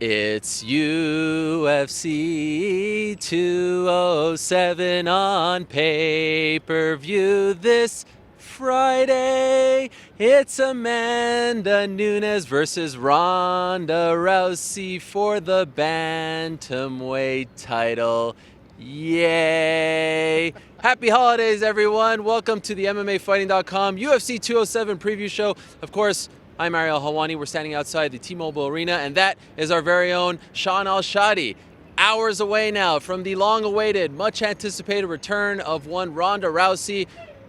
It's UFC 207 on pay-per-view this Friday. It's Amanda Nunes versus Ronda Rousey for the bantamweight title. Yay! Happy holidays, everyone. Welcome to the MMAfighting.com UFC 207 preview show. Of course, I'm Ariel, Helwani. We're standing outside the T-Mobile Arena, and that is our very own Shaun Al-Shatti. Hours away now from the long-awaited, much-anticipated return of one Ronda Rousey.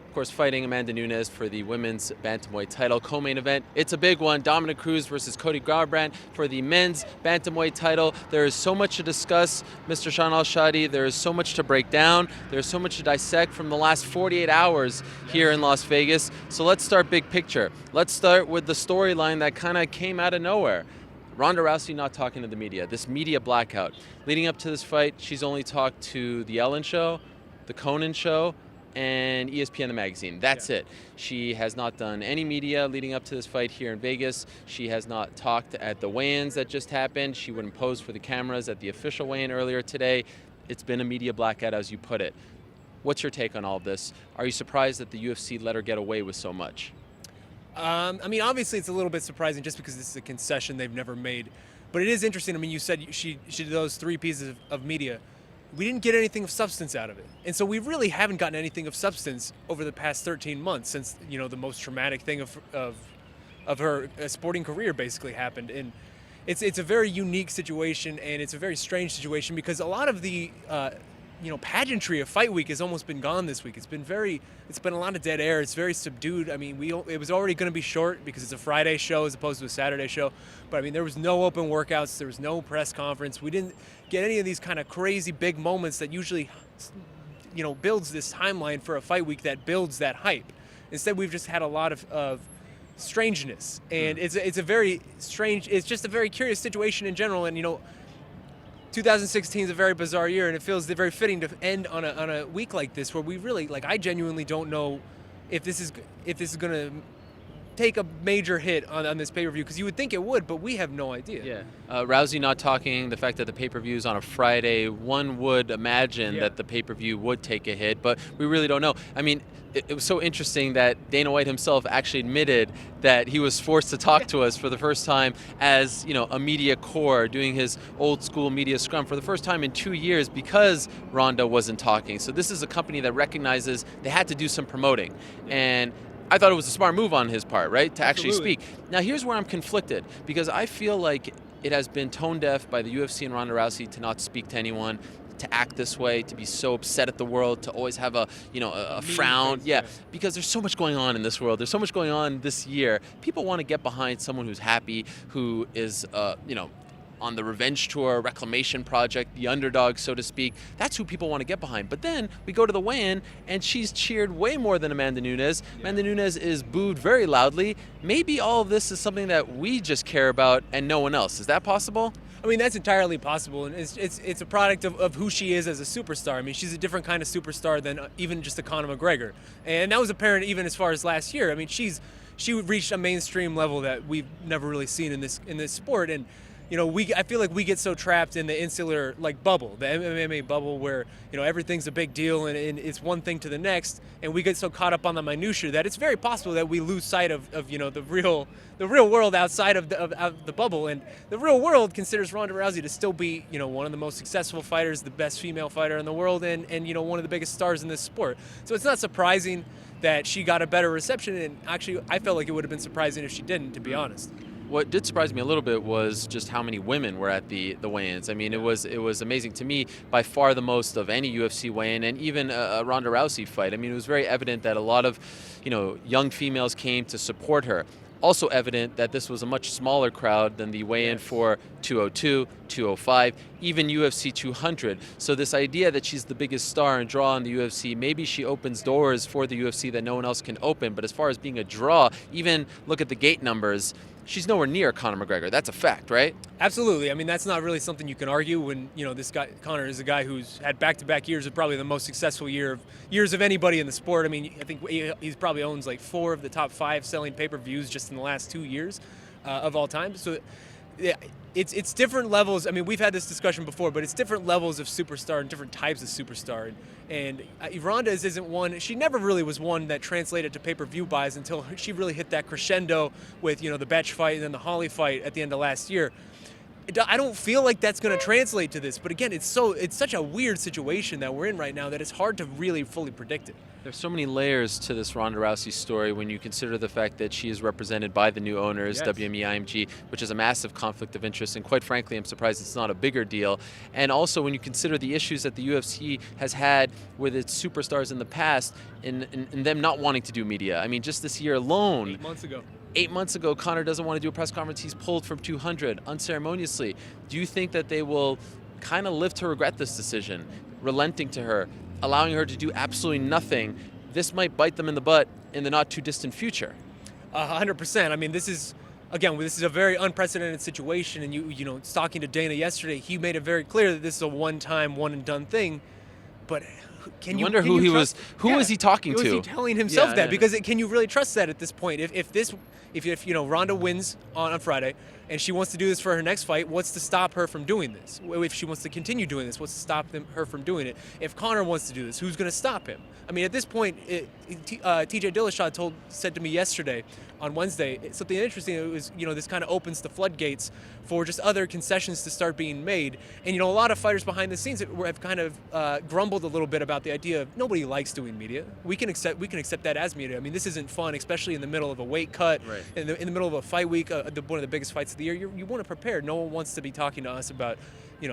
Of course, fighting Amanda Nunes for the women's bantamweight title co-main event. It's a big one. Cruz versus Garbrandt for the men's bantamweight title. There is so much to discuss, Mr. Shaun Al-Shatti. There is so much to break down. There's so much to dissect from the last 48 hours here in Las Vegas. So let's start big picture. Let's start with the storyline that kind of came out of nowhere. Ronda Rousey not talking to the media. This media blackout. Leading up to this fight, she's only talked to The Ellen Show, The Conan Show, and ESPN the magazine. That's it. She has not done any media leading up to this fight here in Vegas. She has not talked at the weigh-ins that just happened. She wouldn't pose for the cameras at the official weigh-in earlier today. It's been a media blackout, as you put it. What's your take on all of this? Are you surprised that the UFC let her get away with so much? I mean, obviously it's a little bit surprising just because this is a concession they've never made. But it is interesting. I mean, you said she did those three pieces of media. We didn't get anything of substance out of it. And so we really haven't gotten anything of substance over the past 13 months since, you know, the most traumatic thing of her sporting career basically happened. And it's a very unique situation, and it's a very strange situation because a lot of the pageantry of fight week has almost been gone this week. It's been a lot of dead air. It's very subdued. I mean, it was already going to be short because it's a Friday show as opposed to a Saturday show. But I mean, there was no open workouts. There was no press conference. We didn't get any of these kind of crazy big moments that usually, builds this timeline for a fight week that builds that hype. Instead, we've just had a lot of strangeness, and it's a very strange. It's just a very curious situation in general, and 2016 is a very bizarre year, and it feels very fitting to end on a week like this, where we really I genuinely don't know if this is going to take a major hit on this pay-per-view, because you would think it would, but we have no idea. Yeah, Rousey not talking, the fact that the pay-per-view is on a Friday, one would imagine that the pay-per-view would take a hit, but we really don't know. I mean, it was so interesting that Dana White himself actually admitted that he was forced to talk to us for the first time as, a media corps, doing his old school media scrum for the first time in 2 years because Ronda wasn't talking. So this is a company that recognizes they had to do some promoting. And I thought it was a smart move on his part, right, to actually speak. Now, here's where I'm conflicted, because I feel like it has been tone deaf by the UFC and Ronda Rousey to not speak to anyone, to act this way, to be so upset at the world, to always have a frown. Because there's so much going on in this world. There's so much going on this year. People want to get behind someone who's happy, who is, on the revenge tour, reclamation project, the underdog, so to speak. That's who people want to get behind. But then we go to the weigh-in, and she's cheered way more than Amanda Nunes. Yeah. Amanda Nunes is booed very loudly. Maybe all of this is something that we just care about and no one else. Is that possible? I mean, that's entirely possible, and it's a product of who she is as a superstar. I mean, she's a different kind of superstar than even just a Conor McGregor, and that was apparent even as far as last year. I mean, she reached a mainstream level that we've never really seen in this sport, and I feel like we get so trapped in the insular bubble, the MMA bubble, where everything's a big deal and it's one thing to the next, and we get so caught up on the minutia that it's very possible that we lose sight of the real world outside of the bubble. And the real world considers Ronda Rousey to still be one of the most successful fighters, the best female fighter in the world, and one of the biggest stars in this sport. So it's not surprising that she got a better reception, and actually I felt like it would have been surprising if she didn't, to be honest. What did surprise me a little bit was just how many women were at the weigh-ins. I mean, it was amazing to me, by far the most of any UFC weigh-in, and even a Ronda Rousey fight. I mean, it was very evident that a lot of, young females came to support her. Also evident that this was a much smaller crowd than the weigh-in for 202, 205, even UFC 200. So this idea that she's the biggest star and draw in the UFC, maybe she opens doors for the UFC that no one else can open. But as far as being a draw, even look at the gate numbers, she's nowhere near Conor McGregor. That's a fact, right? Absolutely. I mean, that's not really something you can argue when, this guy, Conor, is a guy who's had back-to-back years of probably the most successful years of anybody in the sport. I mean, I think he probably owns 4 of the top 5 selling pay-per-views just in the last 2 years of all time. So yeah, it's different levels. I mean, we've had this discussion before, but it's different levels of superstar and different types of superstar. And Ronda isn't one. She never really was one that translated to pay-per-view buys until she really hit that crescendo with the Betch fight and then the Holly fight at the end of last year. I don't feel like that's going to translate to this, but again, it's such a weird situation that we're in right now that it's hard to really fully predict it. There's so many layers to this Ronda Rousey story when you consider the fact that she is represented by the new owners, Yes. WME IMG, which is a massive conflict of interest, and quite frankly, I'm surprised it's not a bigger deal. And also when you consider the issues that the UFC has had with its superstars in the past in them not wanting to do media. I mean, just this year alone. 8 months ago. 8 months ago, Conor doesn't want to do a press conference. He's pulled from 200 unceremoniously. Do you think that they will kind of live to regret this decision, relenting to her, allowing her to do absolutely nothing? This might bite them in the butt in the not too distant future. 100%. I mean, this is a very unprecedented situation. And you know, talking to Dana yesterday, he made it very clear that this is a one-time, one-and-done thing. But can you wonder who he was? Who was he talking to? Was he telling himself Yeah, that? yeah. Because can you really trust that at this point? If Ronda wins on Friday and she wants to do this for her next fight, what's to stop her from doing this? If she wants to continue doing this, what's to stop her from doing it? If Conor wants to do this, who's going to stop him? I mean, at this point, TJ Dillashaw said to me yesterday on Wednesday something interesting. It was, this kind of opens the floodgates for just other concessions to start being made. And a lot of fighters behind the scenes have kind of grumbled a little bit about the idea of nobody likes doing media. We can accept that as media. I mean, this isn't fun, especially in the middle of a weight cut, Right. in the middle of a fight week, one of the biggest fights of the year. You want to prepare. No one wants to be talking to us about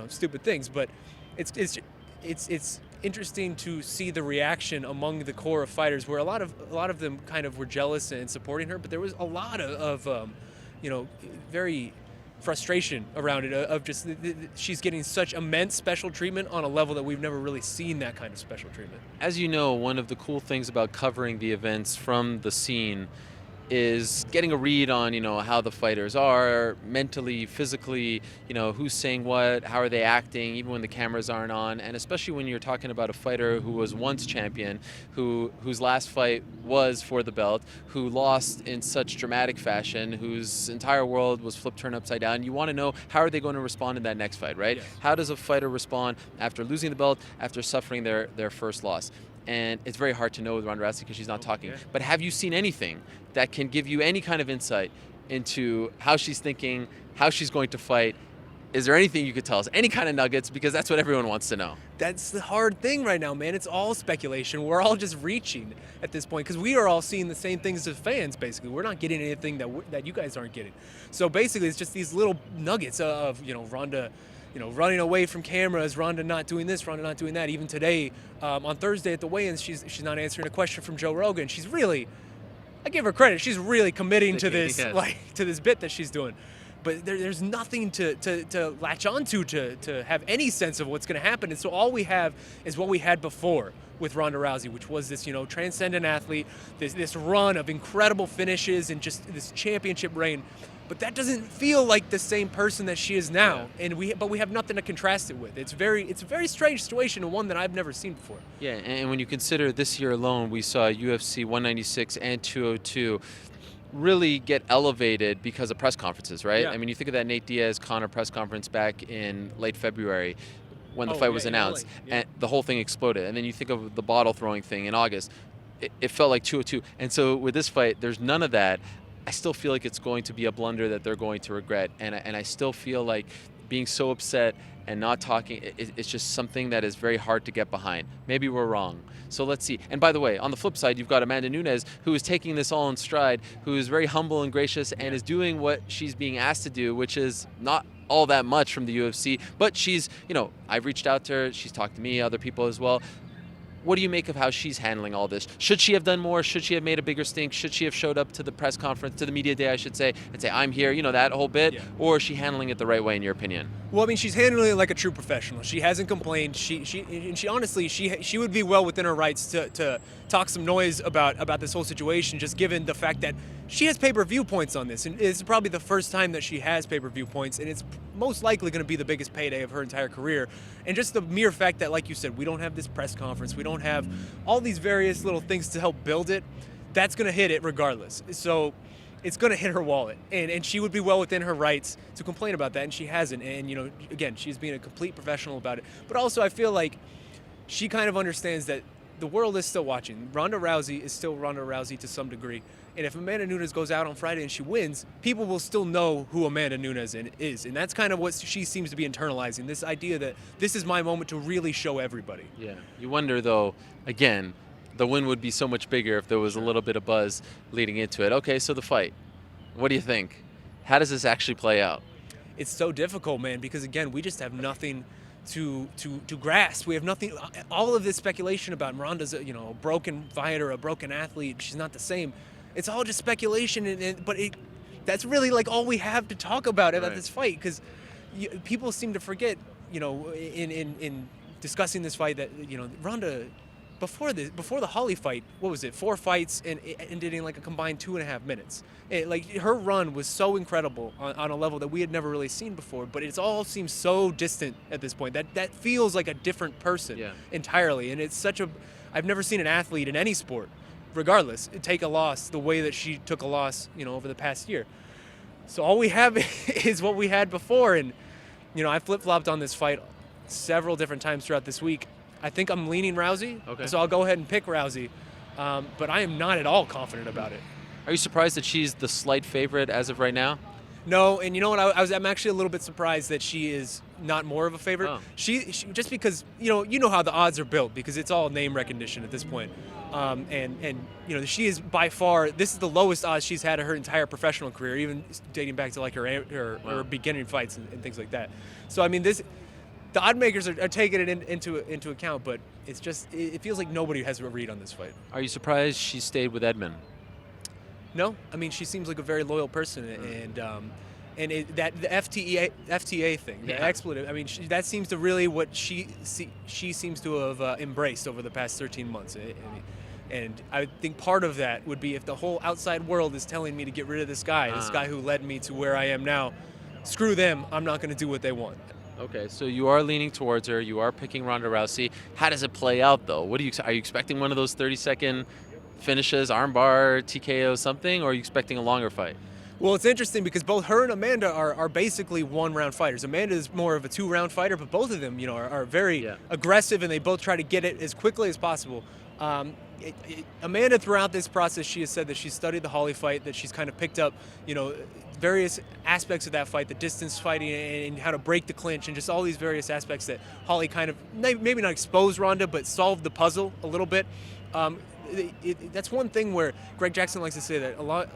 stupid things. But it's interesting to see the reaction among the core of fighters, where a lot of them kind of were jealous and supporting her, but there was a lot of very frustration around it, of just she's getting such immense special treatment on a level that we've never really seen that kind of special treatment. As you know, one of the cool things about covering the events from the scene is getting a read on, how the fighters are mentally, physically, who's saying what, how are they acting, even when the cameras aren't on. And especially when you're talking about a fighter who was once champion, whose last fight was for the belt, who lost in such dramatic fashion, whose entire world was flipped, turned upside down. You want to know, how are they going to respond in that next fight, right? Yes. How does a fighter respond after losing the belt, after suffering their first loss? And it's very hard to know with Ronda Rousey because she's not talking. Yeah. But have you seen anything that can give you any kind of insight into how she's thinking, how she's going to fight? Is there anything you could tell us? Any kind of nuggets? Because that's what everyone wants to know. That's the hard thing right now, man. It's all speculation. We're all just reaching at this point because we are all seeing the same things as fans, basically. We're not getting anything that you guys aren't getting. So basically, it's just these little nuggets of, Ronda, running away from cameras, Ronda not doing this, Ronda not doing that. Even today, on Thursday at the weigh-ins, she's not answering a question from Joe Rogan. She's really, I give her credit, she's really committing to this, Yes. to this bit that she's doing. But there's nothing to latch onto to have any sense of what's going to happen. And so all we have is what we had before with Ronda Rousey, which was this, transcendent athlete, this run of incredible finishes and just this championship reign. But that doesn't feel like the same person that she is now, and we have nothing to contrast it with. It's a very strange situation, and one that I've never seen before. Yeah, and when you consider this year alone, we saw UFC 196 and 202 really get elevated because of press conferences, right? Yeah. I mean, you think of that Nate Diaz-Conor press conference back in late February when the fight was announced, and the whole thing exploded. And then you think of the bottle throwing thing in August. It felt like 202. And so with this fight, there's none of that. I still feel like it's going to be a blunder that they're going to regret. And I still feel like being so upset and not talking, it's just something that is very hard to get behind. Maybe we're wrong. So let's see. And by the way, on the flip side, you've got Amanda Nunes, who is taking this all in stride, who is very humble and gracious and is doing what she's being asked to do, which is not all that much from the UFC. But she's, I've reached out to her. She's talked to me, other people as well. What do you make of how she's handling all this? Should she have done more? Should she have made a bigger stink? Should she have showed up to the press conference, to the media day, I should say, and say, I'm here, that whole bit? Yeah. Or is she handling it the right way, in your opinion? Well, I mean, she's handling it like a true professional. She hasn't complained. She honestly, she would be well within her rights to talk some noise about this whole situation, just given the fact that she has pay-per-view points on this, and it's probably the first time that she has pay-per-view points, and it's most likely going to be the biggest payday of her entire career. And just the mere fact that, like you said, we don't have this press conference, we don't have all these various little things to help build it, that's going to hit it regardless. So it's going to hit her wallet. And she would be well within her rights to complain about that, and she hasn't. And, again, she's being a complete professional about it. But also, I feel like she kind of understands that the world is still watching. Ronda Rousey is still Ronda Rousey to some degree. And if Amanda Nunes goes out on Friday and she wins, people will still know who Amanda Nunes is. And that's kind of what she seems to be internalizing, this idea that this is my moment to really show everybody. Yeah. You wonder, though, again, the win would be so much bigger if there was a little bit of buzz leading into it. Okay, so the fight. What do you think? How does this actually play out? It's so difficult, man, because, again, we just have nothing to grasp. We have nothing. All of this speculation about Ronda's, a broken fighter, a broken athlete. She's not the same. It's all just speculation, but that's really like all we have to talk about this fight, because people seem to forget, in discussing this fight that Ronda before the Holly fight, what was it? 4 fights and it ended in like a combined 2.5 minutes. Her run was so incredible on a level that we had never really seen before, but it all seems so distant at this point. That feels like a different person entirely, and it's I've never seen an athlete in any sport, regardless, take a loss the way that she took a loss, over the past year. So all we have is what we had before, and I flip-flopped on this fight several different times throughout this week. I think I'm leaning Rousey, so I'll go ahead and pick Rousey, but I am not at all confident about it. Are you surprised that she's the slight favorite as of right now? No, and you know what? I'm actually a little bit surprised that she is not more of a favorite. She just because how the odds are built, because it's all name recognition at this point. She is by far, this is the lowest odds she's had of her entire professional career, even dating back to like her beginning fights and things like that. So I mean, the odd makers are taking it into account, but it feels like nobody has a read on this fight. Are you surprised she stayed with Edmond? No, I mean, she seems like a very loyal person, and the FTA thing, the expletive. I mean, that seems to really what she seems to have embraced over the past 13 months. And I think part of that would be if the whole outside world is telling me to get rid of this guy who led me to where I am now. Screw them. I'm not going to do what they want. Okay, so you are leaning towards her. You are picking Ronda Rousey. How does it play out, though? Are you expecting one of those 30-second finishes, armbar, TKO, something, or are you expecting a longer fight? Well, it's interesting because both her and Amanda are basically one-round fighters. Amanda is more of a 2-round fighter, but both of them, are very aggressive, and they both try to get it as quickly as possible. Amanda, throughout this process, she has said that she's studied the Holly fight, that she's kind of picked up, various aspects of that fight, the distance fighting and how to break the clinch, and just all these various aspects that Holly kind of maybe not exposed Ronda, but solved the puzzle a little bit. That's one thing where Greg Jackson likes to say that a lot.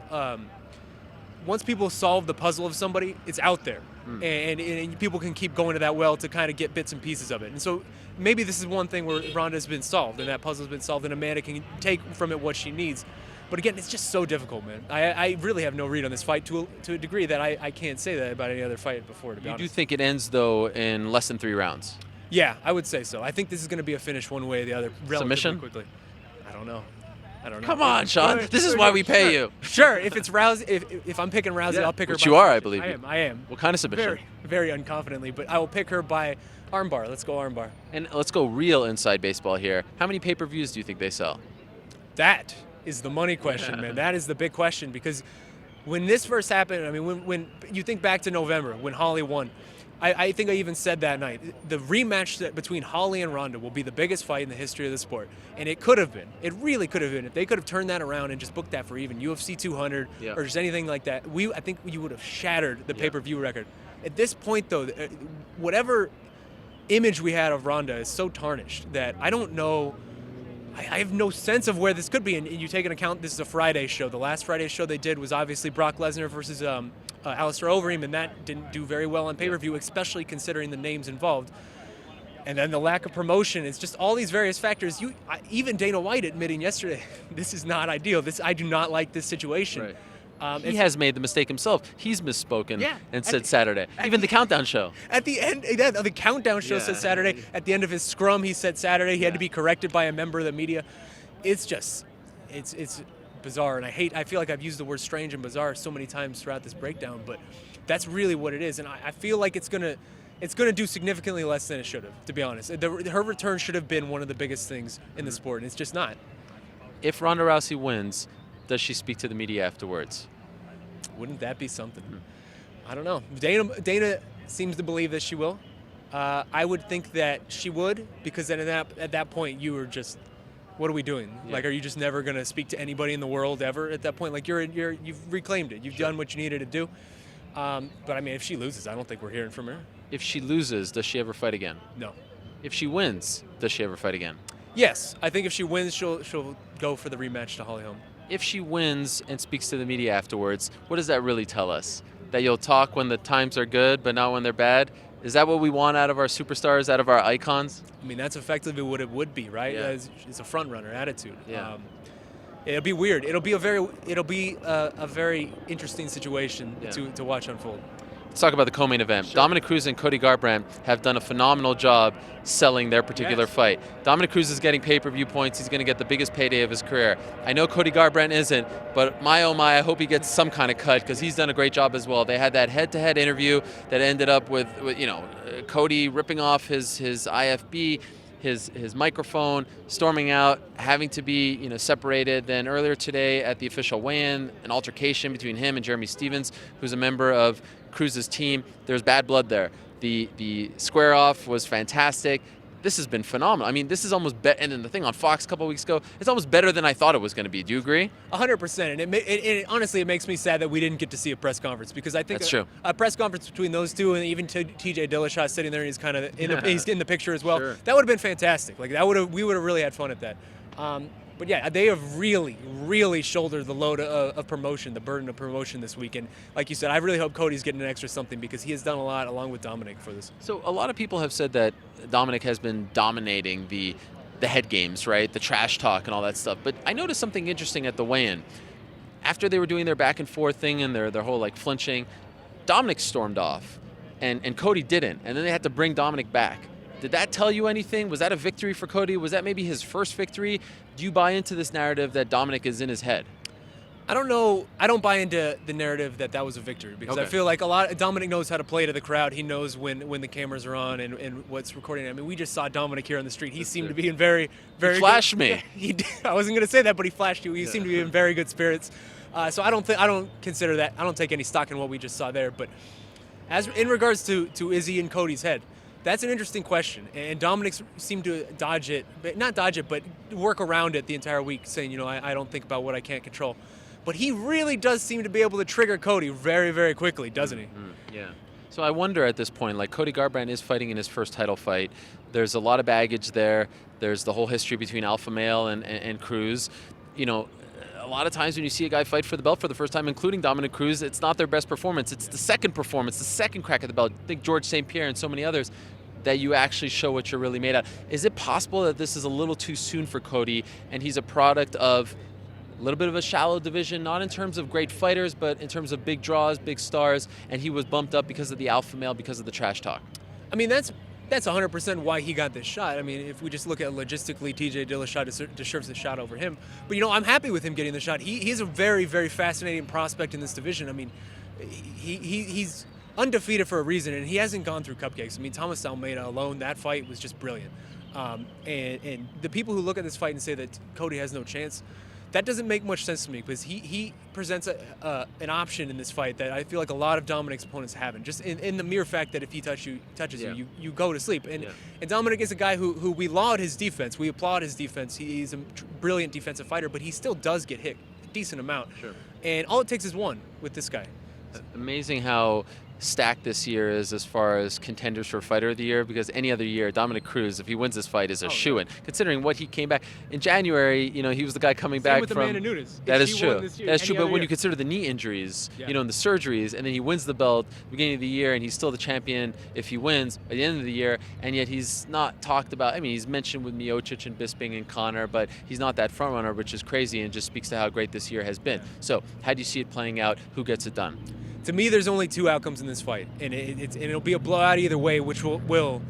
Once people solve the puzzle of somebody, it's out there, and people can keep going to that well to kind of get bits and pieces of it. And so maybe this is one thing where Ronda's been solved, and that puzzle's been solved, and Amanda can take from it what she needs. But again, it's just so difficult, man. I really have no read on this fight to a degree that I can't say that about any other fight before, to be honest. You do think it ends, though, in less than 3 rounds? Yeah, I would say so. I think this is going to be a finish one way or the other relatively Submission? quickly. I don't know. Come on, Shaun. This is why we pay you. Sure. If it's Rousey, if I'm picking Rousey, I'll pick her. Which you are, I believe. I am. What kind of submission? Very, very unconfidently, but I will pick her by armbar. Let's go armbar. And let's go real inside baseball here. How many pay-per-views do you think they sell? That is the money question, man. That is the big question, because when this first happened, I mean, when you think back to November when Holly won, I think I even said that night, the rematch between Holly and Ronda will be the biggest fight in the history of the sport. And it could have been. It really could have been. If they could have turned that around and just booked that for even UFC 200 or just anything like that, I think you would have shattered the pay-per-view record. At this point, though, whatever image we had of Ronda is so tarnished that I don't know. I have no sense of where this could be. And you take into account this is a Friday show. The last Friday show they did was obviously Brock Lesnar versus Alistair Overeem, and that didn't do very well on pay-per-view, especially considering the names involved. And then the lack of promotion. It's just all these various factors. Even Dana White admitting yesterday, this is not ideal. I do not like this situation. Right. He has made the mistake himself. He's misspoken and said Saturday. Even the countdown show. At the end, the countdown show said Saturday. At the end of his scrum, he said Saturday. He had to be corrected by a member of the media. It's just, it's bizarre. And I feel like I've used the word strange and bizarre so many times throughout this breakdown, but that's really what it is. And I feel like it's gonna do significantly less than it should have, to be honest. Her return should have been one of the biggest things in the sport, and it's just not. If Ronda Rousey wins, does she speak to the media afterwards? Wouldn't that be something? I don't know. Dana seems to believe that she will. I would think that she would, because then at that point you were just, what are we doing? Yeah. Like, are you just never going to speak to anybody in the world ever at that point? Like, you've reclaimed it. You've done what you needed to do. But I mean, if she loses, I don't think we're hearing from her. If she loses, does she ever fight again? No. If she wins, does she ever fight again? Yes, I think if she wins, she'll go for the rematch to Holly Holm. If she wins and speaks to the media afterwards, what does that really tell us? That you'll talk when the times are good, but not when they're bad? Is that what we want out of our superstars, out of our icons? I mean, that's effectively what it would be, right? Yeah. It's a front runner attitude. Yeah. It'll be weird. It'll be a very interesting situation Yeah. to watch unfold. Let's talk about the co-main event. Sure. Dominic Cruz and Cody Garbrandt have done a phenomenal job selling their particular Yes. fight. Dominic Cruz is getting pay-per-view points. He's going to get the biggest payday of his career. I know Cody Garbrandt isn't, but my oh my, I hope he gets some kind of cut because he's done a great job as well. They had that head-to-head interview that ended up with Cody ripping off his IFB, his microphone, storming out, having to be separated. Then earlier today at the official weigh-in, an altercation between him and Jeremy Stevens, who's a member of Cruz's team. There's bad blood there. The square off was fantastic. This has been phenomenal. I mean, this is almost better. And then the thing on Fox a couple weeks ago, it's almost better than I thought it was going to be. Do you agree? 100%. And honestly, it makes me sad that we didn't get to see a press conference, because I think That's true. A press conference between those two, and even TJ Dillashaw sitting there, he's kind of he's in the picture as well. Sure. That would have been fantastic. Like, we would have really had fun at that. But yeah, they have really, really shouldered the load of promotion, the burden of promotion this week. And like you said, I really hope Cody's getting an extra something, because he has done a lot along with Dominic for this. So a lot of people have said that Dominic has been dominating the head games, right? The trash talk and all that stuff. But I noticed something interesting at the weigh-in. After they were doing their back and forth thing and their whole like flinching, Dominic stormed off and Cody didn't. And then they had to bring Dominic back. Did that tell you anything? Was that a victory for Cody? Was that maybe his first victory? Do you buy into this narrative that Dominic is in his head? I don't know. I don't buy into the narrative that was a victory, because I Okay. feel like Dominic knows how to play to the crowd. He knows when the cameras are on and what's recording. I mean, we just saw Dominic here on the street. He seemed to be in very, very. He flashed good, me. Yeah, he did. I wasn't going to say that, but he flashed you. He seemed to be in very good spirits. So I don't consider that. I don't take any stock in what we just saw there. But as in regards to Izzy and Cody's head, that's an interesting question, and Dominic seemed to dodge it, but not dodge it, but work around it the entire week, saying, I don't think about what I can't control. But he really does seem to be able to trigger Cody very, very quickly, doesn't he? Yeah. So I wonder at this point, like Cody Garbrandt is fighting in his first title fight. There's a lot of baggage there. There's the whole history between Alpha Male and Cruz. A lot of times when you see a guy fight for the belt for the first time, including Dominic Cruz, it's not their best performance. It's the second performance, the second crack at the belt. Think George St. Pierre and so many others, that you actually show what you're really made out. Is it possible that this is a little too soon for Cody and he's a product of a little bit of a shallow division, not in terms of great fighters, but in terms of big draws, big stars, and he was bumped up because of the alpha male, because of the trash talk? I mean, that's 100% why he got this shot. I mean, if we just look at logistically, TJ Dillashaw deserves the shot over him. But, I'm happy with him getting the shot. He's a very, very fascinating prospect in this division. I mean, he's undefeated for a reason, and he hasn't gone through cupcakes. I mean, Thomas Almeida alone, that fight was just brilliant. And the people who look at this fight and say that Cody has no chance, that doesn't make much sense to me, because he presents an option in this fight that I feel like a lot of Dominic's opponents haven't. Just in the mere fact that if he touches you, you go to sleep. And Dominic is a guy who we laud his defense. We applaud his defense. He's a brilliant defensive fighter, but he still does get hit a decent amount. Sure. And all it takes is one with this guy. Amazing how stacked this year is as far as contenders for Fighter of the Year, because any other year, Dominic Cruz, if he wins this fight, is a shoo-in. Considering what he came back in January, he was the guy coming back with from. Amanda Nunes. That If is she won true. this year, That's any true. But other when you year. consider the knee injuries, Yeah. and the surgeries, and then he wins the belt at the beginning of the year, and he's still the champion if he wins at the end of the year, and yet he's not talked about. I mean, he's mentioned with Miocic and Bisping and Connor, but he's not that front runner, which is crazy and just speaks to how great this year has been. So, how do you see it playing out? Who gets it done? To me, there's only two outcomes in this fight, and it'll be a blowout either way, which will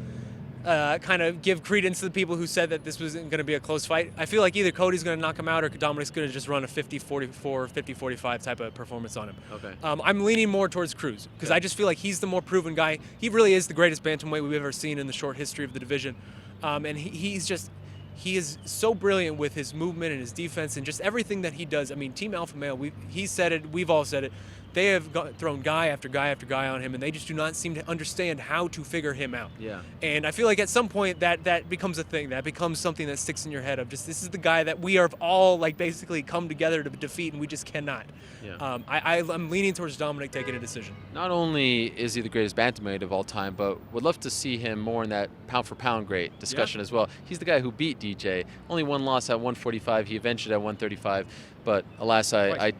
kind of give credence to the people who said that this wasn't going to be a close fight. I feel like either Cody's going to knock him out or Dominic's going to just run a 50-44, 50-45 type of performance on him. Okay. I'm leaning more towards Cruz, because I just feel like he's the more proven guy. He really is the greatest bantamweight we've ever seen in the short history of the division, and he is so brilliant with his movement and his defense and just everything that he does. I mean, Team Alpha Male, he said it, we've all said it. they have thrown guy after guy after guy on him, and they just do not seem to understand how to figure him out. Yeah. And I feel like at some point that becomes a thing. That becomes something that sticks in your head of just, this is the guy that we are all like basically come together to defeat, and we just cannot. Yeah. I'm leaning towards Dominic taking a decision. Not only is he the greatest bantamweight of all time, but would love to see him more in that pound-for-pound great discussion as well. He's the guy who beat DJ. Only one loss at 145. He avenged it at 135. But alas, I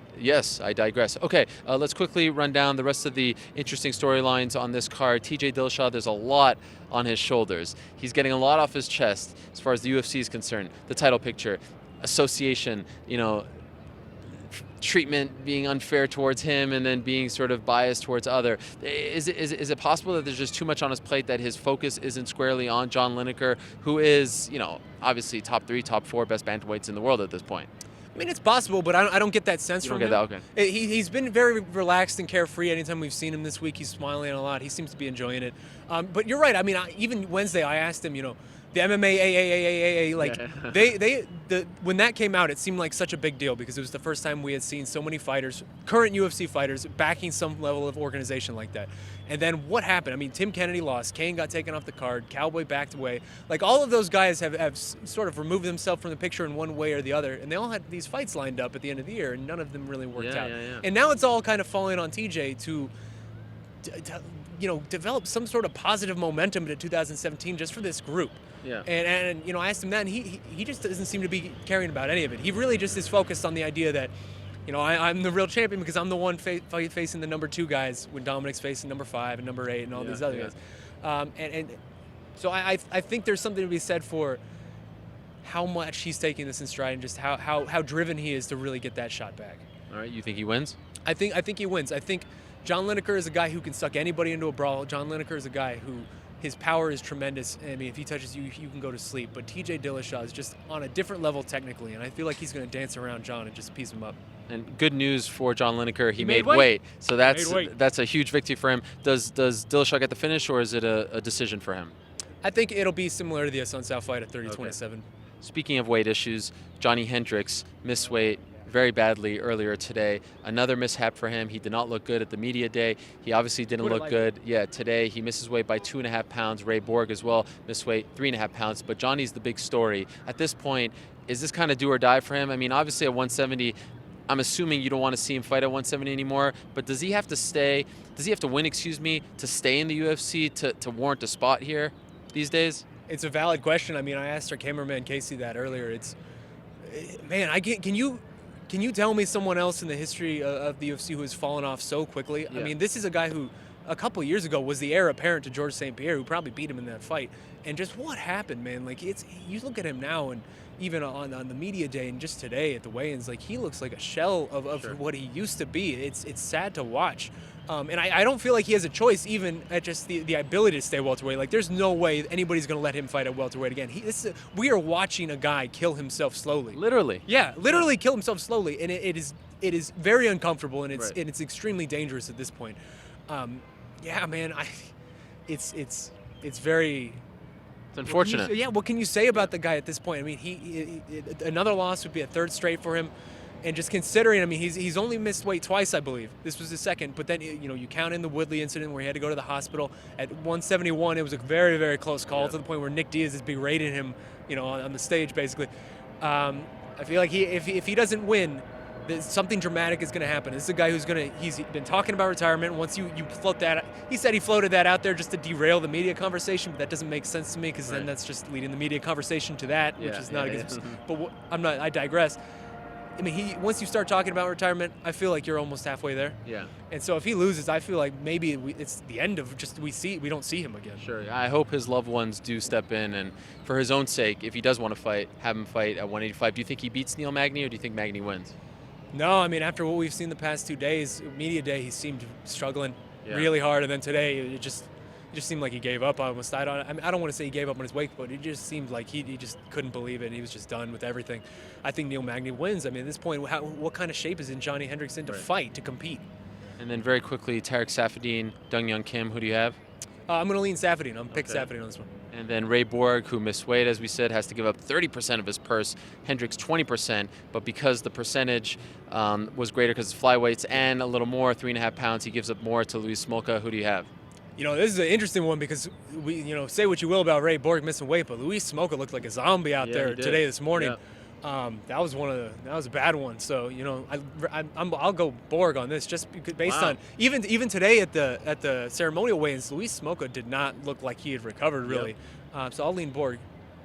digress. Okay, let's quickly run down the rest of the interesting storylines on this card. TJ Dillashaw, there's a lot on his shoulders. He's getting a lot off his chest as far as the UFC is concerned. The title picture, association, treatment being unfair towards him and then being sort of biased towards other. Is it possible that there's just too much on his plate, that his focus isn't squarely on John Lineker, who is, obviously top 3, top 4 best bantamweights in the world at this point? I mean, it's possible, but I don't get that sense from him. You don't get that? Okay. He's been very relaxed and carefree. Anytime we've seen him this week, he's smiling a lot. He seems to be enjoying it. But you're right. I mean, even Wednesday, I asked him, the MMA when that came out, it seemed like such a big deal because it was the first time we had seen so many fighters, current UFC fighters, backing some level of organization like that. And then what happened? I mean, Tim Kennedy lost. Kane got taken off the card. Cowboy backed away. Like, all of those guys have sort of removed themselves from the picture in one way or the other. And they all had these fights lined up at the end of the year, and none of them really worked out. Yeah. And now it's all kind of falling on TJ to develop some sort of positive momentum into 2017 just for this group. Yeah. And I asked him that, and he just doesn't seem to be caring about any of it. He really just is focused on the idea that, I'm the real champion because I'm the one facing the number 2 guys when Dominic's facing number 5 and number 8 and all these other guys. And so I think there's something to be said for how much he's taking this in stride and just how driven he is to really get that shot back. All right, you think he wins? I think he wins. I think John Lineker is a guy who can suck anybody into a brawl. John Lineker is a guy who, his power is tremendous. I mean, if he touches you, you can go to sleep. But TJ Dillashaw is just on a different level technically, and I feel like he's going to dance around John and just piece him up. And good news for John Lineker, he made weight. So that's a huge victory for him. Does Dillashaw get the finish, or is it a decision for him? I think it'll be similar to the Assunção fight at 30-27. Okay. Speaking of weight issues, Johnny Hendricks missed weight very badly earlier today. Another mishap for him. He did not look good at the media day. He obviously didn't look good. Yeah, today he misses weight by 2.5 pounds. Ray Borg as well missed weight 3.5 pounds. But Johnny's the big story. At this point, is this kind of do or die for him? I mean, obviously at 170, I'm assuming you don't want to see him fight at 170 anymore, but does he have to stay? Does he have to win, to stay in the UFC to warrant a spot here these days? It's a valid question. I mean, I asked our cameraman Casey that earlier. Can you tell me someone else in the history of the UFC who has fallen off so quickly? Yeah. I mean, this is a guy who a couple years ago was the heir apparent to Georges St. Pierre, who probably beat him in that fight. And just what happened, man? Like, you look at him now, and even on the media day and just today at the weigh-ins, like, he looks like a shell of sure. what he used to be. It's sad to watch. And I don't feel like he has a choice even at just the ability to stay welterweight. Like, there's no way anybody's going to let him fight at welterweight again. We are watching a guy kill himself slowly. Literally. Yeah, literally kill himself slowly. And it is very uncomfortable, and it's extremely dangerous at this point. Yeah, man, it's very... It's unfortunate. What can you say about the guy at this point? I mean, he another loss would be a third straight for him. And just considering, I mean, he's only missed weight twice, I believe. This was the second. But then, you count in the Woodley incident where he had to go to the hospital. At 171, it was a very, very close call to the point where Nick Diaz is berating him, on the stage, basically. I feel like if he doesn't win, something dramatic is going to happen. This is a guy he's been talking about retirement. Once you float that, he said he floated that out there just to derail the media conversation, but that doesn't make sense to me because then that's just leading the media conversation to that, which is not a good. But I digress. I mean, once you start talking about retirement, I feel like you're almost halfway there. Yeah. And so if he loses, I feel like maybe it's the end of we don't see him again. Sure. I hope his loved ones do step in, and for his own sake, if he does want to fight, have him fight at 185. Do you think he beats Neil Magny, or do you think Magny wins? No, I mean, after what we've seen the past 2 days, media day, he seemed struggling really hard, and then today it just seemed like he gave up almost. I don't want to say he gave up on his weight, but it just seemed like he just couldn't believe it, and he was just done with everything. I think Neil Magny wins. I mean, at this point, what kind of shape is in Johnny Hendricks in to fight, to compete? And then very quickly, Tarek Saffiedine, Dong Young Kim, who do you have? I'm going to lean Saffiedine. I'm pick Saffiedine on this one. And then Ray Borg, who missed weight, as we said, has to give up 30% of his purse. Hendricks 20%, but because the percentage was greater because it's flyweights and a little more, 3.5 pounds, he gives up more to Luis Smolka. Who do you have? This is an interesting one because say what you will about Ray Borg missing weight, but Luis Smolka looked like a zombie out there today, this morning. Yeah. That was a bad one. So I'll go Borg on this just because based on even today at the ceremonial weigh-ins, Luis Smolka did not look like he had recovered really. So I'll lean Borg.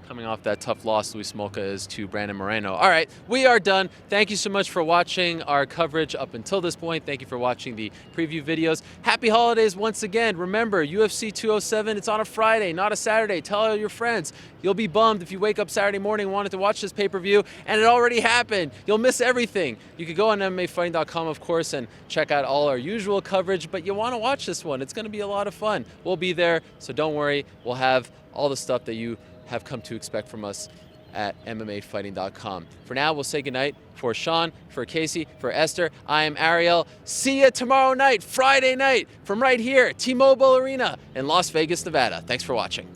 Coming off that tough loss, Luis Smolka is to Brandon Moreno. All right, we are done. Thank you so much for watching our coverage up until this point. Thank you for watching the preview videos. Happy holidays once again. Remember, UFC 207, it's on a Friday, not a Saturday. Tell all your friends. You'll be bummed if you wake up Saturday morning and wanted to watch this pay-per-view and it already happened. You'll miss everything. You could go on MMAfighting.com, of course, and check out all our usual coverage, but you want to watch this one. It's going to be a lot of fun. We'll be there, so don't worry. We'll have all the stuff that you have come to expect from us at MMAfighting.com. For now, we'll say goodnight. For Shaun, for Casey, for Esther, I am Ariel. See you tomorrow night, Friday night, from right here, T-Mobile Arena in Las Vegas, Nevada. Thanks for watching.